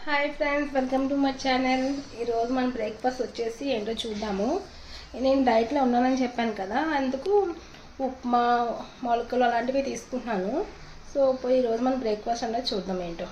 Hi friends, welcome to my channel. ఈరోజు మన breakfast వచ్చేసి ఏంటో చూద్దాము. నేను డైట్లో ఉన్నానని చెప్పాను కదా, అందుకు ఉప్మా మొలకలు అలాంటివి తీసుకుంటున్నాను. సో ఈరోజు మన బ్రేక్ఫాస్ట్ అనేది చూద్దాం ఏంటో.